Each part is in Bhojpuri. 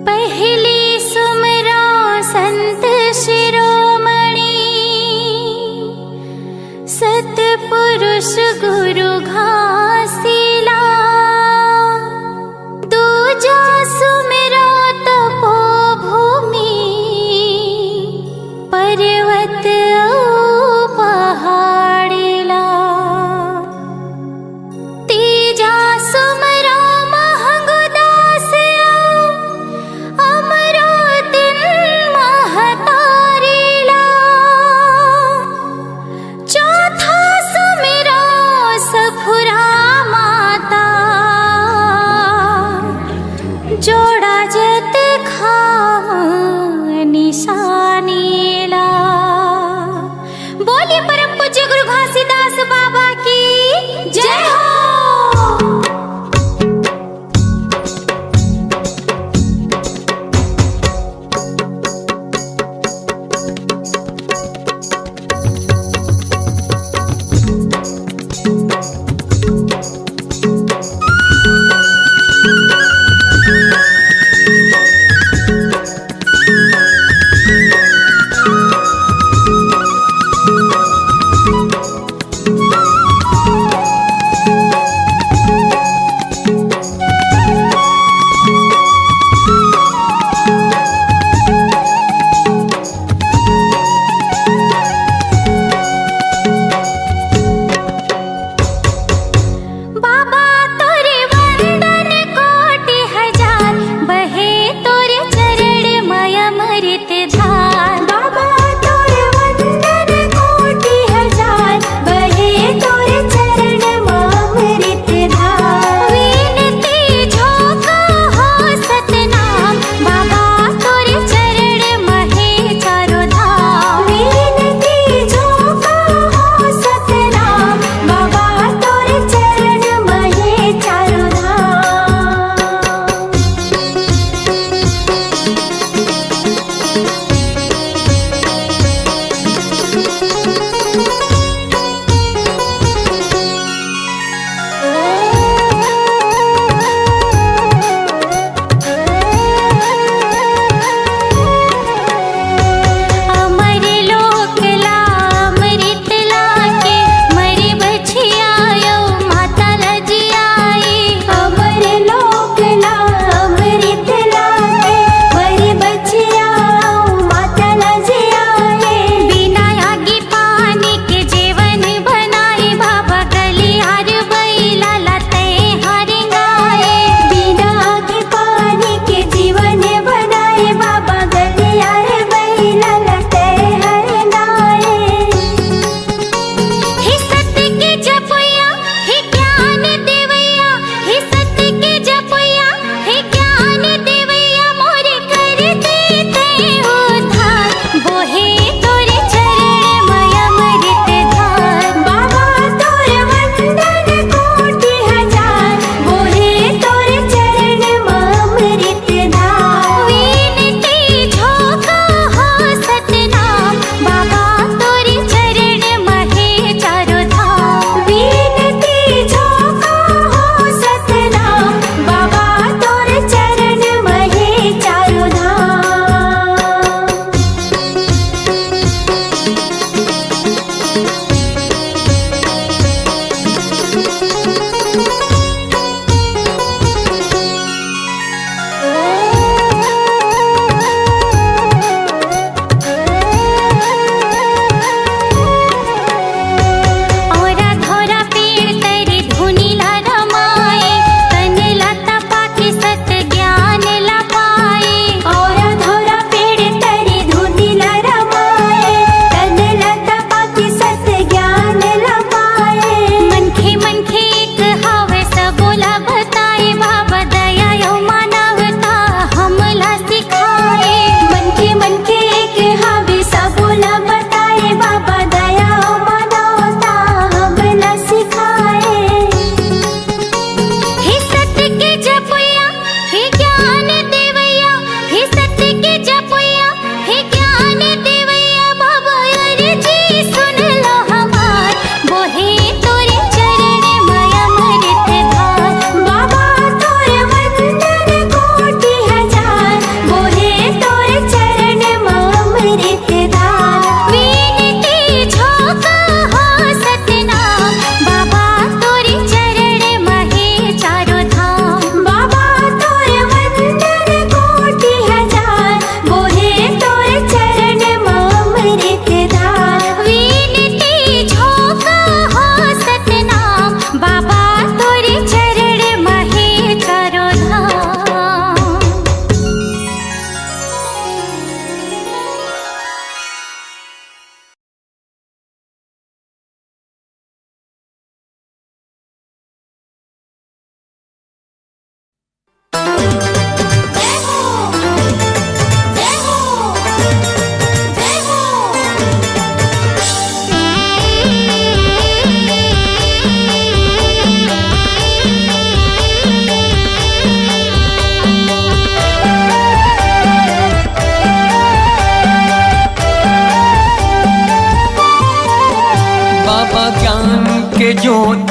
पहली सुमरा संत शिरोमणि, सतपुरुष गुरु घासीला। दूजा सुमरा तपोभूमि, पर्वत पहाड़ीला। तीजा सुमरा महंगदास अमर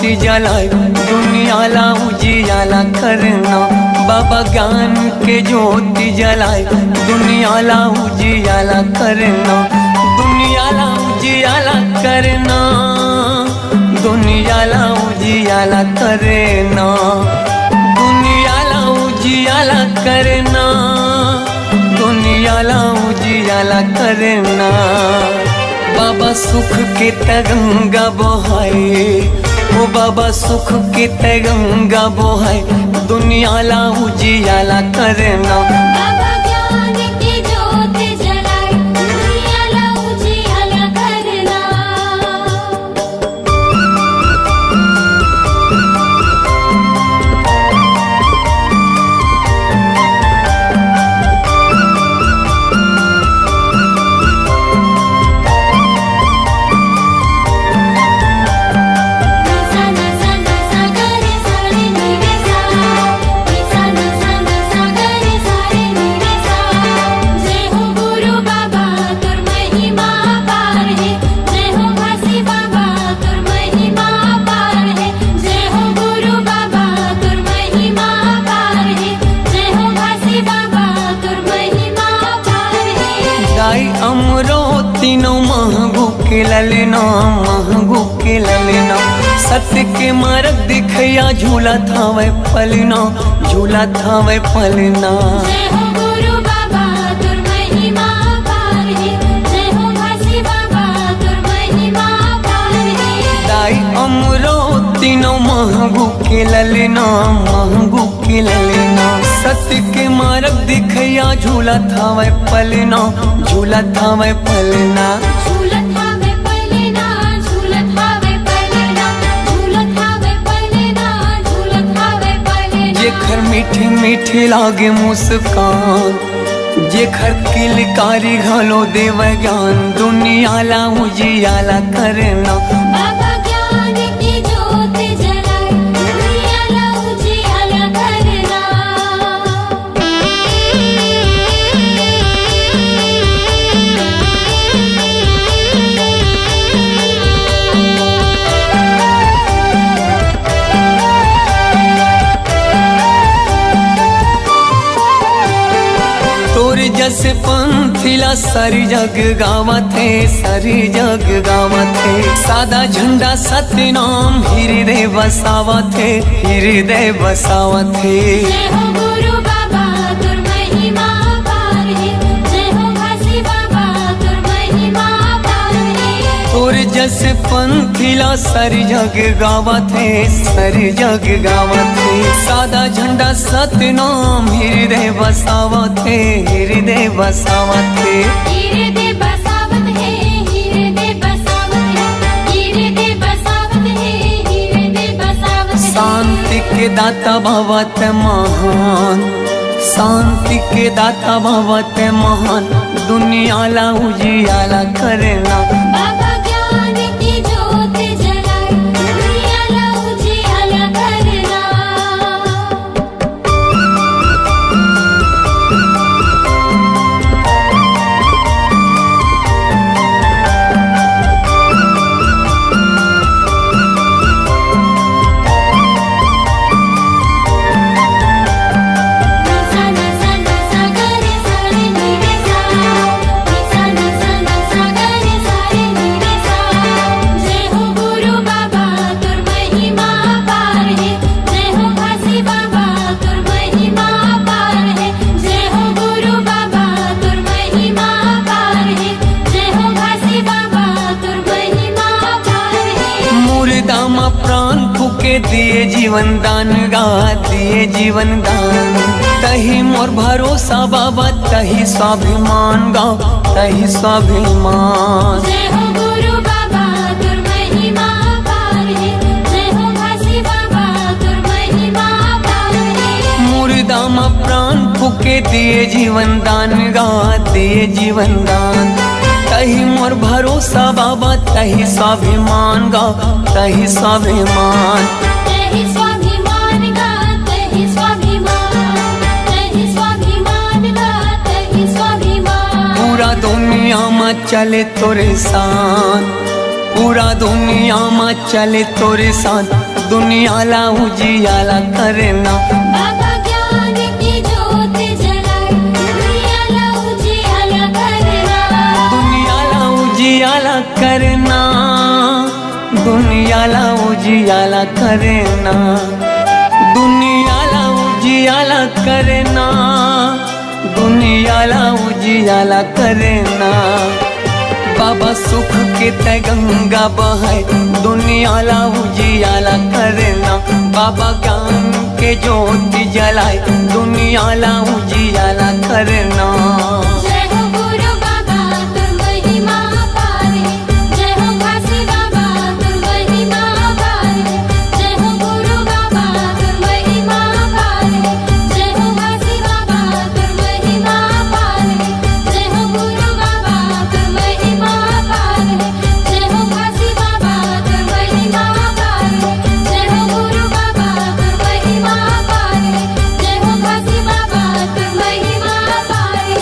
ज्योति जलाए दुनियाला उजियाला करना। बाबा ज्ञान के ज्योति जलाए दुनियाला उजियाला करना। दुनियाला उजियाला करना, दुनियाला उजियाला करना, दुनियाला उजियाला करना, दुनियाला उजियाला करना। बाबा सुख के तरंगा बहाए, ओ बाबा सुख के तरंगा बहाए दुनियाला उजियाला करना। बाबा ज्ञान की ज्योति जलाए दुनियाला उजियाला करना। तीनों महंगू के ललना, महंगू के ललना। सत्य के मार्ग दिखया झूला थावे पलना, झूला थावे पलना। जय हो गुरु बाबा तुर महिमा पार है, जय हो घासी बाबा तुर महिमा पार है। दाई अमरो तीनों महंगू के ललना, महंगू के ललना। सत्य के मार्ग दिखया झूला थावे पलना, झूला थावे पलना। झूलत हावे पलना, झूलत हावे पलना, झूलत हावे पलना, झूलत हावे पलना। जेखर मीठी मीठी लागे मुस्कान, जेखर किलकारी घलो देव ज्ञान दुनियाला उजियाला करना। बाबा ज्ञान की ज्योति जलाए दुनियाला उजियाला करना। तोर जस पंथिला सारी जग गावत है, सारी जग गावत है। सादा झंडा सत्य नाम हृदय बसावत है, हृदय बसावत है। जय हो गुरु बाबा तुर महिमा पार है, जय हो घासी बाबा तुर महिमा पार है। तोर जस पंथिला सारी जग गावत है, सारी जग गावत है। सादा झंडा सत्य नाम हृदय बसावत है, हृदय बसावत है। हृदय बसावत है, हृदय बसावत है, हृदय बसावत है, हृदय बसावत है। शांति के दाता भवत महान, शांति के दाता भवत महान दुनियाला उजियाला करना। बाबा ज्ञान की ज्योति जलाए दुनियाला उजियाला करना। जय हो गुरु बाबा तुर महिमा पार है, जय हो घासी बाबा तुर महिमा पार है। जय हो गुरु बाबा तुर महिमा पार है, जय हो घासी बाबा तुर महिमा पार है। मुर्दा मा प्राण फूके दिए जीवन दान गा, दिए जीवन दान। तही मोर भरोसा बाबा, तही स्वाभिमान गा, तही स्वाभिमान। जय हो गुरु बाबा तुर महिमा पार है, जय हो घासी बाबा तुर महिमा पार है। मुर्दा मा प्राण फूके दिए जीवन दान गा, दिए जीवन दान। तही मोर भरोसा बाबा, तही स्वाभिमान गा, तही स्वाभिमान। तहि स्वाभिमान गा, तहि स्वाभिमान, तहि स्वाभिमान गा, तहि स्वाभिमान। पूरा दुनिया में चले तोरे साथ, पूरा दुनिया में चले तोरे साथ दुनियाला उजियाला करना। बाबा ज्ञान की ज्योत जलाए दुनियाला उजियाला करना। दुनियाला उजियाला करना, दुनियाला उजियाला करना, दुनियाला उजियाला करना, दुनियाला उजियाला करना। बाबा सुख के गंगा बहाए दुनियाला उजियाला करना। बाबा ज्ञान के ज्योति जलाए दुनियाला उजियाला करना। जय हो गुरु बाबा तुम महिमा अपार है। जय हो काशी बाबा तुम महिमा अपार है। जय हो गुरु बाबा तुम महिमा अपार है। जय हो काशी बाबा तुम महिमा अपार है। जय हो गुरु बाबा तुम महिमा अपार है। जय हो काशी बाबा तुम महिमा अपार है। जय हो गुरु बाबा तुम महिमा अपार है। जय हो काशी बाबा तुम महिमा अपार है।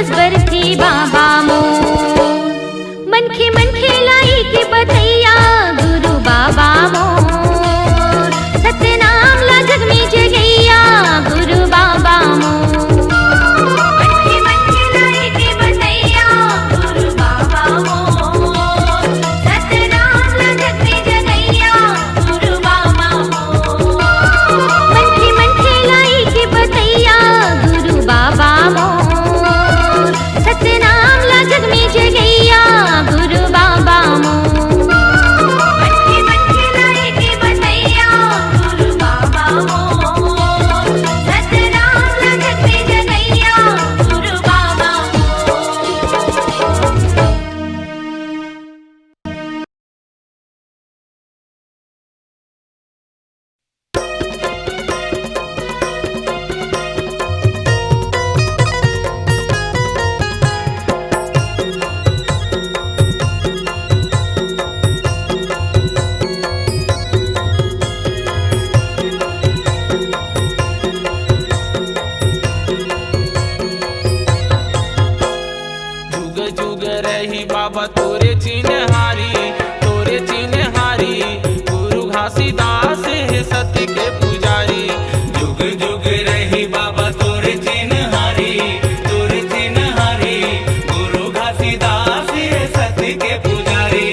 रोज बरती बाबा मोर। मनखे मनखे लाई के बधैया गुरु बाबा मोर। सतनाम ला जग में जगैया गुरु बाबा मोर। मनखे मनखे लाई के बधैया गुरु बाबा मोर। सतनाम ला जग में जगैया गुरु बाबा मोर। मनखे मनखे लाई के बधैया गुरु बाबा मोर। सतनाम ला जग में जगैया गुरु बाबा मोर। मनखे मनखे लाई के बधैया गुरु बाबा मोर। सतनाम ला जग में जगैया गुरु बाबा मोर। जुग जुग रही बाबा तोरे चिन्हारी, तोरे चिन्हारी। गुरु घासीदास है सत्य के पुजारी। जुग जुग रही बाबा तोरे चिन्हारी, तोरे चिन्हारी। गुरु घासीदास है सत्य के पुजारी।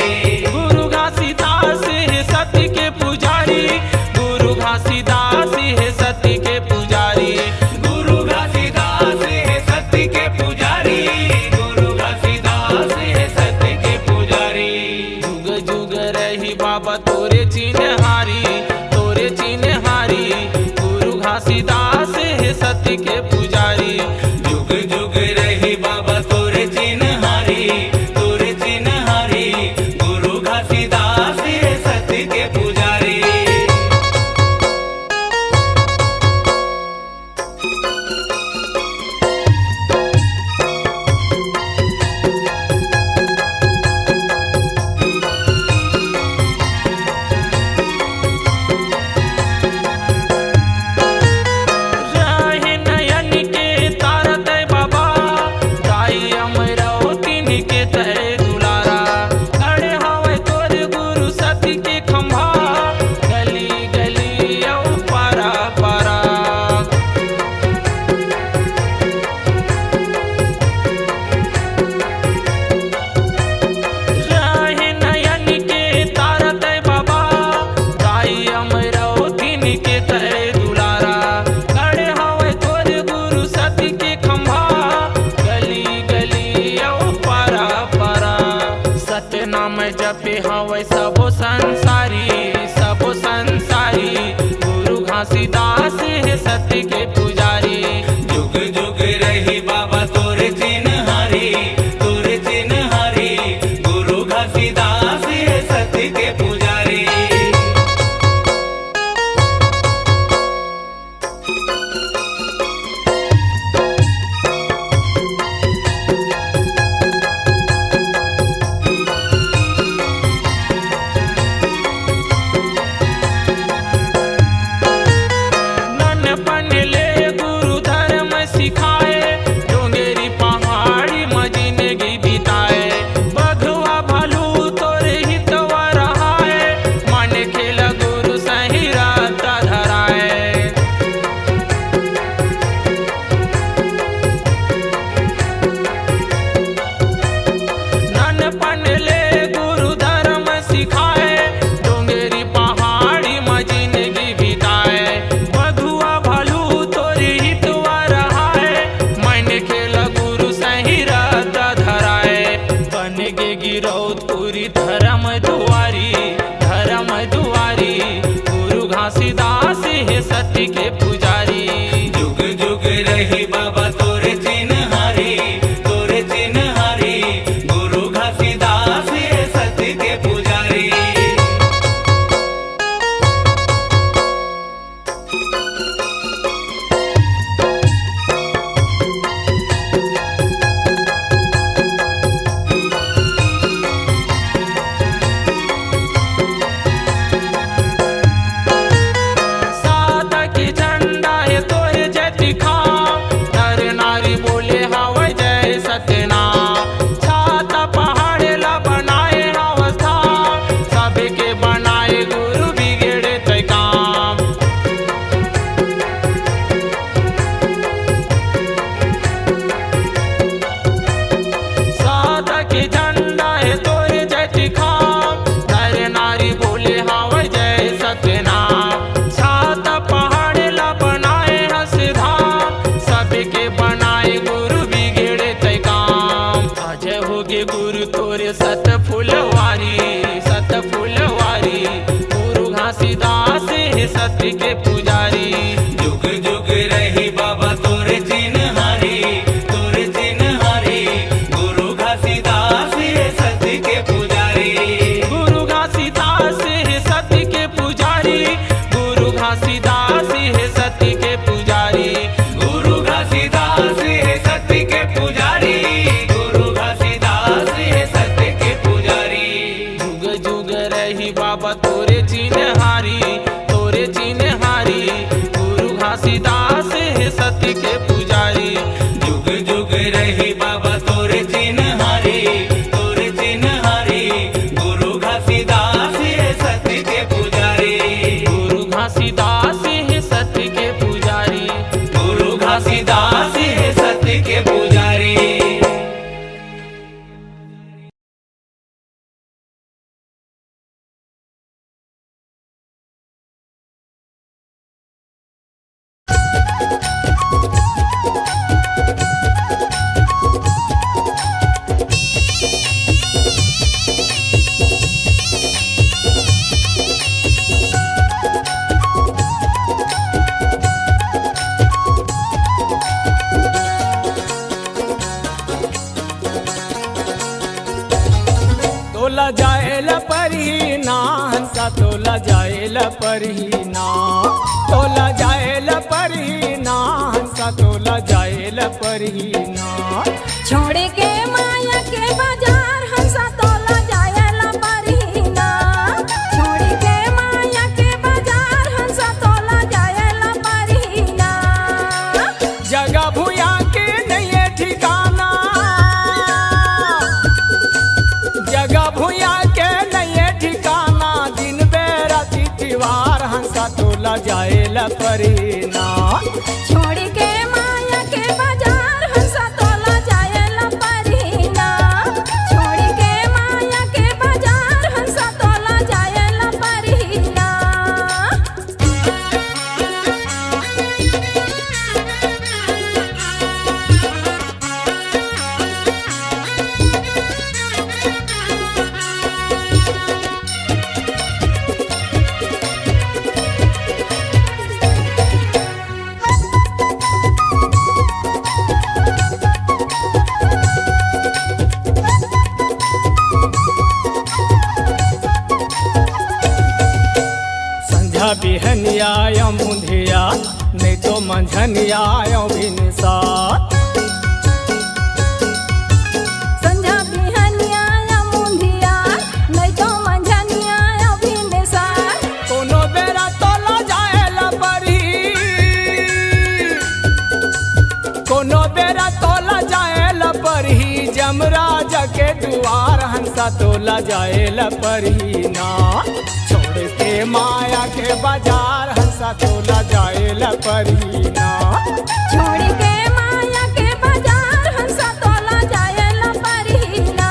गुरु घासीदास है सत्य के पुजारी। गुरु घासीदास है सत्य के पुजारी। गुरु घासीदास है सत्य के पुजारी। गुरु घासीदास है सत्य के पुजारी। जुग जुग रही बाबा तोरे चिन्हारी, तोरे चिन्हारी। गुरु घासीदास है सत्य के पुजारी। जुग जुग रही बाबा तोरे चिन्हारी, तोरे चिन्हारी। गुरु घासीदास है सत्य के पुजारी। राहे नयन के तारा तय बाबा, दाई अमरावती के तय दुलारा। खड़े हवे तोर गुरु सत्य के खंभा, गली गली औ पारा पारा। राहे नयन के तारा तय बाबा, दाई अमरावती के तय दुलारा। खड़े हवे तोर गुरु सत्य के खंभा, गली गली औ पारा पारा। सत्य नाम जपे हवे सबो संसारी, सबो संसारी। गुरु घासीदास है सत्य के पुजारी। जुग जुग रही बाबा तोरे चिन्हारी, तोरे चिन्हारी। गुरु घासीदास है सत्य के पुजारी। नन्नपन ले गुरु धर्म सिखाए, डोंगेरी पहाड़ी में जिंदगी बिताए। बघवा भालू तोरे हितवा रहाए, मन खेल गुरु सही रात धराए। नन्नपन ले गुरु धर्म सिखाए, डोंगेरी पहाड़ी में जिंदगी बिताए। बघुआ भालू तोरे हितवा रहाए, मन खेल गुरु सही रात धराए। बन गे गिरौत पूरी धर्म दुआरी, धर्म दुआरी। गुरु घासीदास है सत्य के पुजारी। जुग जुग रही बाबा तोरे चिन्हारी, तोरे चिन्हारी। गुरु घासीदास है सत्य के पुजारी। साधक जन सत फुलवारी गुरु घासीदास है सत्य के पुजारी। जुग जुग रही बाबा तोरे चिन्हारी गुरु घासीदास है सत्य के पुजारी। गुरु घासीदास है सत्य के पुजारी गुरु घासीदास है सत्य के पुजारी। गुरु घासीदास है सत्य के पुजारी गुरु घासीदास है सत्य के पुजारी। जुग जुग रही बाबा तोरे चिन्हारी गुरु घासीदास है सत्य के पुजारी। जुग जुग रही बाबा तोरे चिन्हारी गुरु घासीदास है सत्य के पुजारी। गुरु घासीदास है सत्य के पुजारी गुरु घासीदास है सत्य के पुजारी। तोला जाएला परिना हंसा तोला जाएला परिना तोला जाएला परिना हंसा तोला जाएला परिना। छोड़ के माया के बाजार हंसा तोला जायला परिना। छोड़ के माया के बाजार हंसा तोला जायला परिना। जगह भूया के नहीं है ठिकाना जगह भूया के नहीं है ठिकाना दिन बेरा तिथिवार हंसा तोला जाएला परिना। छोड़ के माया के बाजार हंसा तोला जायला परिना। छोड़ के माया के बाजार हंसा तोला जायला परिना। संझा बिहनिया या मुंधिया नहीं तो मंझनिया या भिनसा। संझा बिहनिया या मुंधिया नहीं तो मंझनिया या भिनसा। कोनो बेरा तोला जाएला परी कोनो बेरा तोला जाएला परी जमराज के दुआर हंसा तोला जाएला परी ना। छोड़ के माया के बाजार हंसा तोला जाएला परी ना। छोड़ के माया के बाजार हंसा तोला जायला परिना।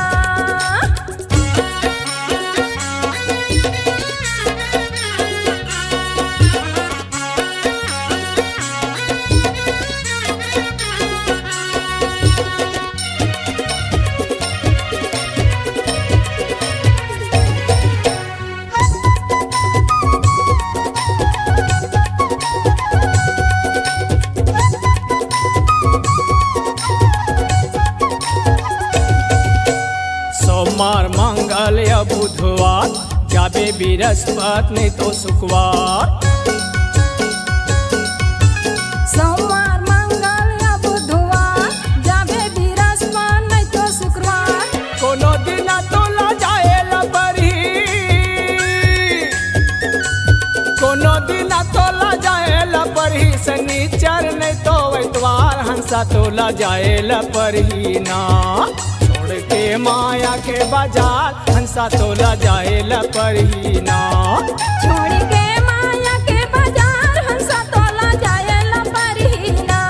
सोमवार मंगल या बुधवार जाबे बृहस्पति नहीं तो शुक्रवार। सोमवार मंगल या बुधवार जाबे बृहस्पति नहीं तो शुक्रवार। कोनो दिन तोला जाएला परी कोनो दिन तोला जाएला परी शनिचर नहीं तो इतवार हंसा तोला जाएला परी ना। छोड़ के माया के बाजार हंसा तोला जाएला परी ना। छोड़ के माया के बाजार हंसा तोला जायला परिना।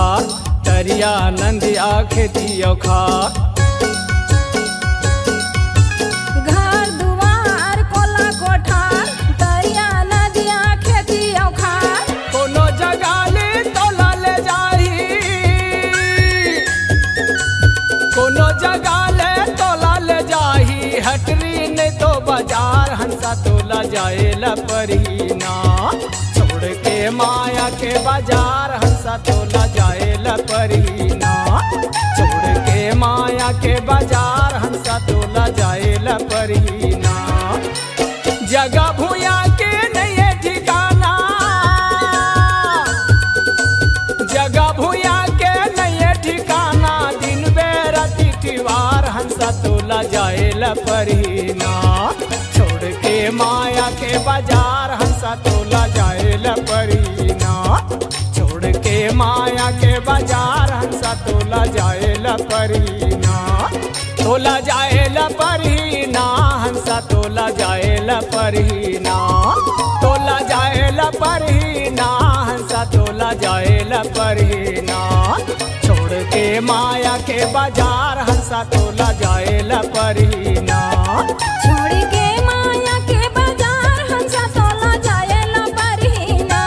कोठार तरिया नंदिया खेती औखार। घर दुआर कोला कोठार तरिया नदिया खेती औखार। कोनो जगह ले तोला ले जाही, कोनो जगह ले तोला ले जाही, हटरी नहीं तो बाजार हंसा तोला जाए ला परहीना। छोड़ के माया के बाजार हंसा तोला जाए ला परहीना। छोड़ के माया के बाजार हंसा तोला जाए ला परहीना। जगह भूया के नहीं है ठिकाना, जगह भूया के नहीं है ठिकाना, दिन बेरा तिथिवार हंसा तोला जाए ला परहीना। छोड़ के माया के बाजार हंसा तोला जाए ला परहीना। छोड़ के माया के बाजार हंसा तोला जाए ला परहीना। तोला जाए ला परहीना हंसा तोला जाए ला परहीना। तोला जाए ला परहीना हंसा तोला जाए ला परहीना। छोड़ के माया के बाजार हंसा तोला जाए ला परहीना। छोड़ के माया के बाजार हंसा तोला जाए ला परहीना।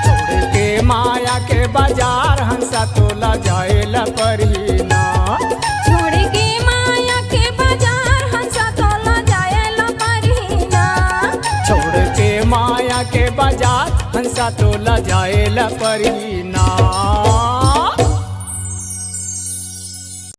छोड़ के माया के बाजार हंसा तोला जाए ला परहीना। छोड़ के माया के बाजार हंसा तोला जाए ला परहीना। छोड़ के माया के बाजार हंसा तोला जाए ला परहीना।